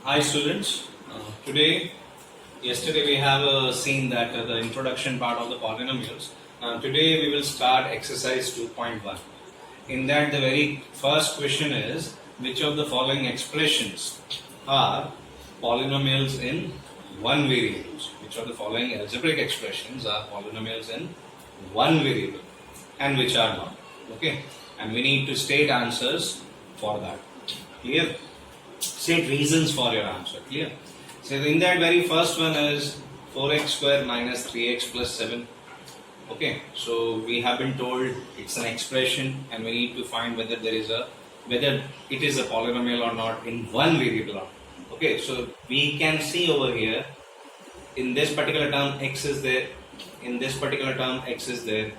Hi students, yesterday we have seen that the introduction part of the polynomials. Today we will start exercise 2.1. In that the very first question is, which of the following expressions are polynomials in one variable? Which of the following algebraic expressions are polynomials in one variable and which are not? Okay, and we need to state answers for that. Clear? State reasons for your answer. Clear? So in that very first one is 4x square minus 3x plus 7. Okay, so we have been told it's an expression and we need to find whether it is a polynomial or not in one variable or not. Okay, so we can see over here in this particular term x is there, in this particular term x is there.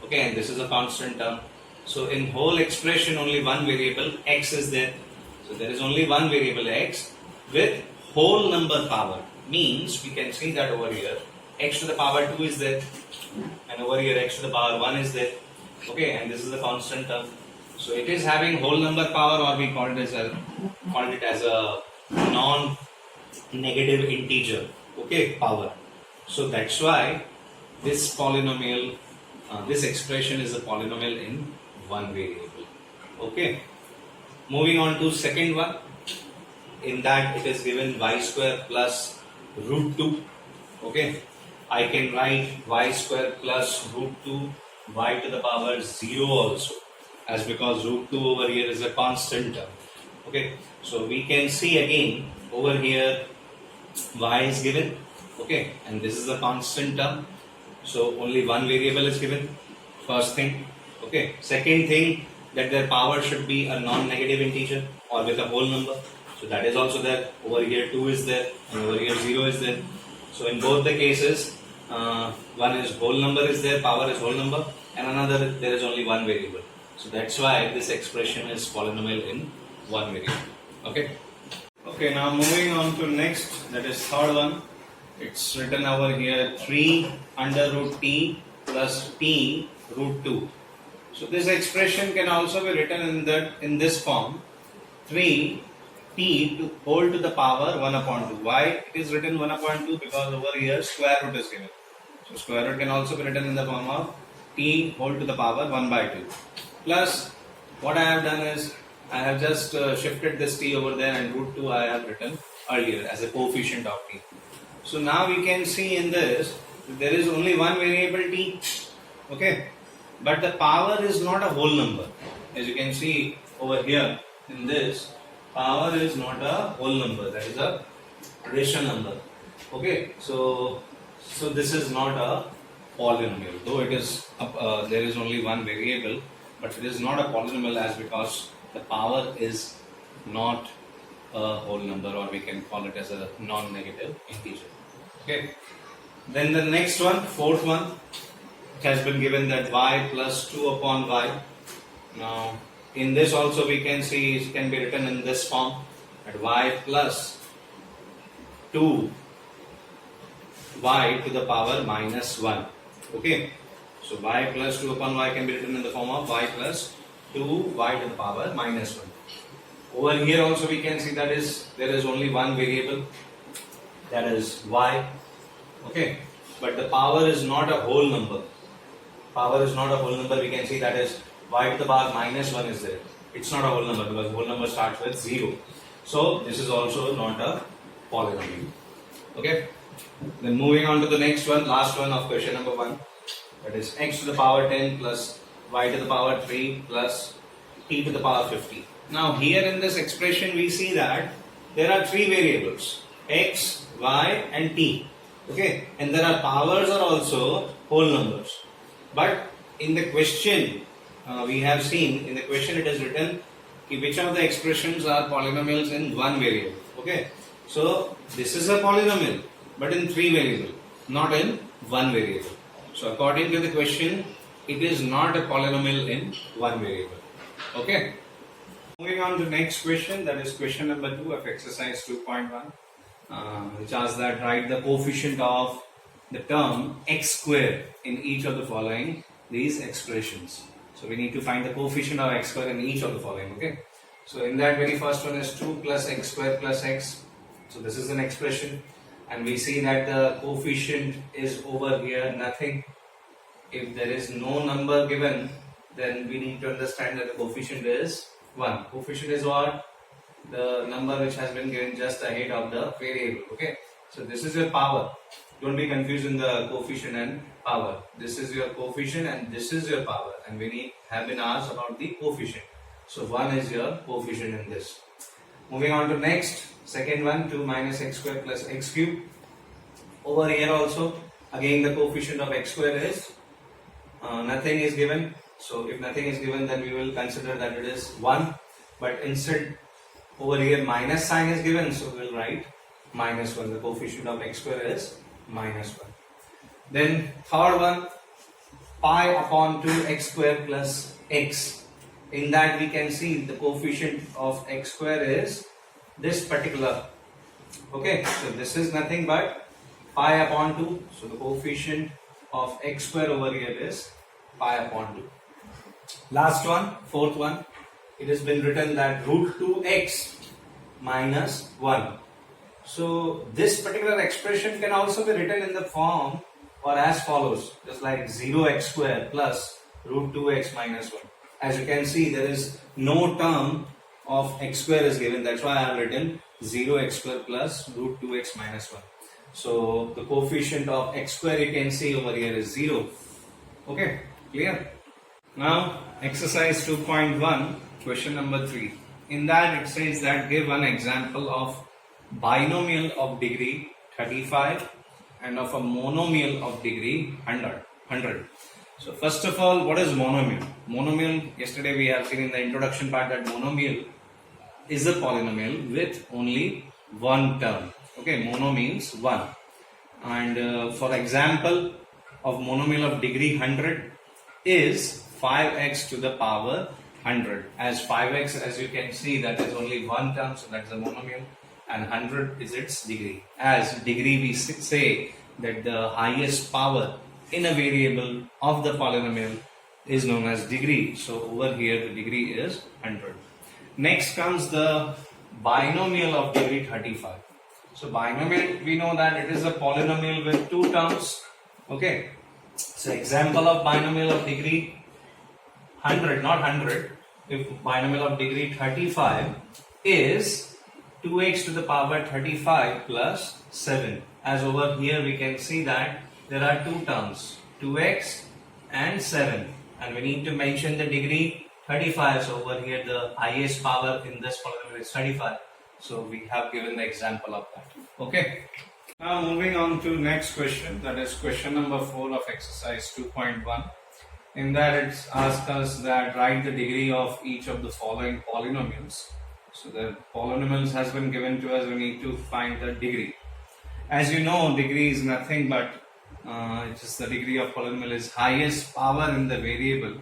Okay, and this is a constant term. So in whole expression only one variable x is there. So there is only one variable x with whole number power. Means we can see that over here x to the power 2 is there and over here x to the power 1 is there. Okay, and this is the constant term. So it is having whole number power, or we called it as a non-negative integer. Okay, power. So that's why this polynomial, this expression is a polynomial in one variable. Okay. Moving on to second one, in that it is given y square plus root 2. Okay, I can write y square plus root 2 y to the power 0 also, as because root 2 over here is a constant term. Okay, so we can see again over here y is given. Okay, and this is a constant term. So only one variable is given. First thing. Okay, second thing, that their power should be a non-negative integer or with a whole number. So that is also there. Over here 2 is there and over here 0 is there. So in both the cases, one is whole number is there, power is whole number, and another there is only one variable. So that's why this expression is polynomial in one variable. Okay. Okay, now moving on to next, that is third one. It's written over here 3 under root t plus t root 2. So this expression can also be written in this form, 3t to whole to the power 1 upon 2. Why it is written 1 upon 2? Because over here square root is given. So square root can also be written in the form of t whole to the power 1 by 2. Plus what I have done is I have just shifted this t over there, and root 2 I have written earlier as a coefficient of t. So now we can see in this there is only one variable t. Okay. But the power is not a whole number. As you can see over here in this, power is not a whole number. That is a rational number. Okay, so this is not a polynomial. Though it is there is only one variable, but it is not a polynomial as because the power is not a whole number, or we can call it as a non-negative integer. Okay. Then the next one, fourth one. Has been given that y plus 2 upon y. Now in this also we can see it can be written in this form, that y plus 2 y to the power minus 1. Okay, so y plus 2 upon y can be written in the form of y plus 2 y to the power minus 1. Over here also we can see that there is only one variable, that is y. Okay, but the power is not a whole number. Power is not a whole number. We can see that is y to the power minus 1 is there. It's not a whole number because whole number starts with 0. So this is also not a polynomial. Okay. Then moving on to the next one, last one of question number 1. That is x to the power 10 plus y to the power 3 plus t to the power 50. Now here in this expression we see that there are three variables, x, y and t. Okay. And there are powers are also whole numbers. But in the question, we have seen in the question it is written which of the expressions are polynomials in one variable. Okay, so this is a polynomial, but in three variables, not in one variable. So according to the question, it is not a polynomial in one variable. Okay. Moving on to next question, that is question number 2 of exercise 2.1, which asks that write the coefficient of the term x square in each of the following these expressions. So we need to find the coefficient of x square in each of the following. Okay. So in that very first one is 2 plus x square plus x. So this is an expression, and we see that the coefficient is over here nothing. If there is no number given, then we need to understand that the coefficient is 1. Coefficient is what? The number which has been given just ahead of the variable. Okay, so this is your power. Don't be confused in the coefficient and power. This is your coefficient and this is your power, and we have been asked about the coefficient. So 1 is your coefficient in this. Moving on to next, second one, 2 minus x square plus x cube. Over here also, again the coefficient of x square is nothing is given. So if nothing is given, then we will consider that it is 1. But instead, over here minus sign is given, so we will write minus 1. The coefficient of x square is minus 1. Then third one, pi upon 2x square plus x. In that we can see the coefficient of x square is this particular. Okay, so this is nothing but pi upon 2. So the coefficient of x square over here is pi upon 2. Last one, fourth one, it has been written that root 2x minus 1. So this particular expression can also be written in the form or as follows, just like 0x square plus root 2x minus 1. As you can see, there is no term of x square is given. That's why I have written 0x square plus root 2x minus 1. So the coefficient of x square you can see over here is 0. Okay, clear? Now exercise 2.1, question number 3. In that it says that give one example of binomial of degree 35 and of a monomial of degree 100. So first of all, what is monomial? Monomial, yesterday we have seen in the introduction part that monomial is a polynomial with only one term. Okay, mono means 1. And for example of monomial of degree 100 is 5x to the power 100. As 5x, as you can see, that is only one term, so that's a monomial, and 100 is its degree. As degree, we say that the highest power in a variable of the polynomial is known as degree. So over here the degree is 100. Next comes the binomial of degree 35. So binomial, we know that it is a polynomial with two terms. Okay, so example of binomial of degree 100, not 100, if binomial of degree 35 is 2x to the power 35 plus 7. As over here we can see that there are two terms, 2x and 7, and we need to mention the degree 35. So over here the highest power in this polynomial is 35. So we have given the example of that. Okay. Now moving on to next question, that is question number 4 of exercise 2.1. In that it's asked us that write the degree of each of the following polynomials. So the polynomials has been given to us, we need to find the degree. As you know, degree is nothing but it is the degree of polynomial is highest power in the variable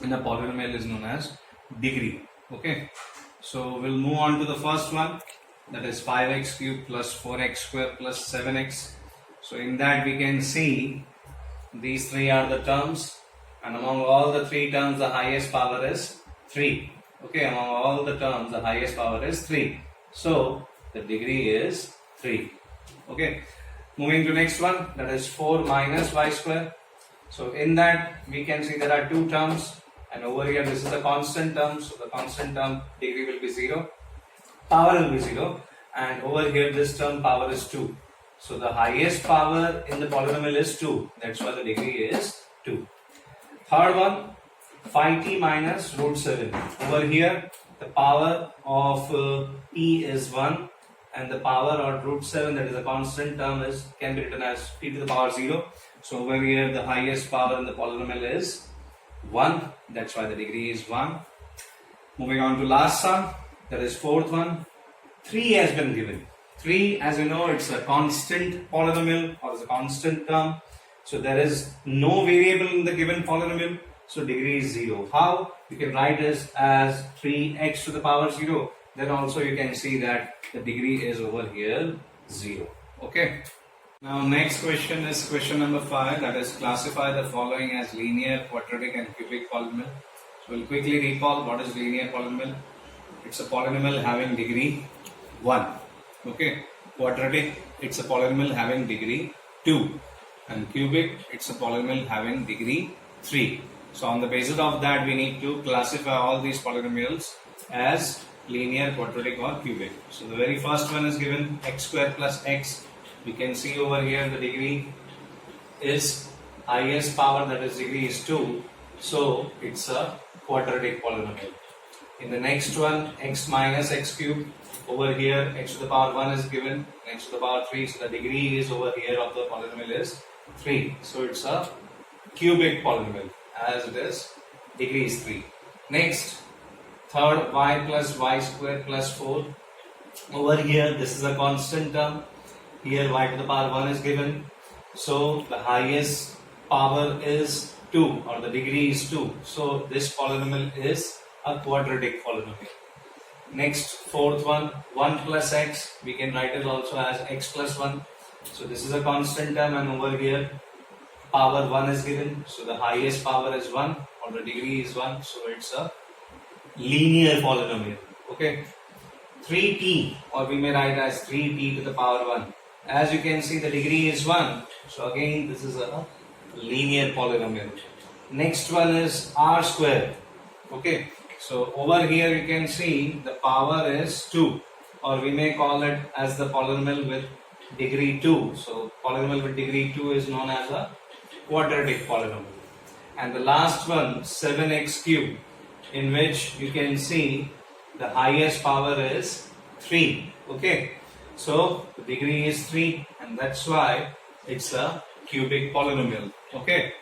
in a polynomial is known as degree. Okay, so we'll move on to the first one, that is 5x cubed plus 4x square plus 7x. So in that we can see these three are the terms, and among all the three terms the highest power is 3. Okay, among all the terms the highest power is 3. So the degree is 3. Okay, moving to next one, that is 4 minus y square. So in that we can see there are two terms, and over here this is the constant term, so the constant term degree will be 0, power will be 0, and over here this term power is 2. So the highest power in the polynomial is 2, that's why the degree is 2. Third one, 5t minus root 7. Over here the power of t is 1, and the power of root 7, that is a constant term, can be written as t to the power 0. So over here the highest power in the polynomial is 1, that's why the degree is 1. Moving on to last sum, that is fourth one, 3 has been given. 3, as you know, it's a constant polynomial or it's a constant term. So there is no variable in the given polynomial, so degree is 0. How? You can write this as 3x to the power 0. Then also you can see that the degree is over here 0. Okay. Now next question is question number 5, that is classify the following as linear, quadratic and cubic polynomial. So we'll quickly recall what is linear polynomial. It's a polynomial having degree 1. Okay, quadratic, it's a polynomial having degree 2, and cubic, it's a polynomial having degree 3. So on the basis of that, we need to classify all these polynomials as linear, quadratic or cubic. So the very first one is given x square plus x. We can see over here the degree is highest power, that is degree is 2. So it's a quadratic polynomial. In the next one, x minus x cube, over here x to the power 1 is given, x to the power 3, so the degree is over here of the polynomial is 3. So it's a cubic polynomial, as it is degree is 3. Next, third, y plus y square plus 4. Over here this is a constant term, here y to the power 1 is given, so the highest power is 2 or the degree is 2. So this polynomial is a quadratic polynomial. Next, fourth one, 1 plus x, we can write it also as x plus 1. So this is a constant term, and over here power 1 is given, so the highest power is 1 or the degree is 1, so it's a linear polynomial. Okay, 3t, or we may write as 3t to the power 1. As you can see, the degree is 1, so again this is a linear polynomial. Next one is r square. Okay, so over here you can see the power is 2, or we may call it as the polynomial with degree 2. So polynomial with degree 2 is known as a quadratic polynomial. And the last one, 7x cube, in which you can see the highest power is 3. Okay, so the degree is 3, and that's why it's a cubic polynomial. Okay.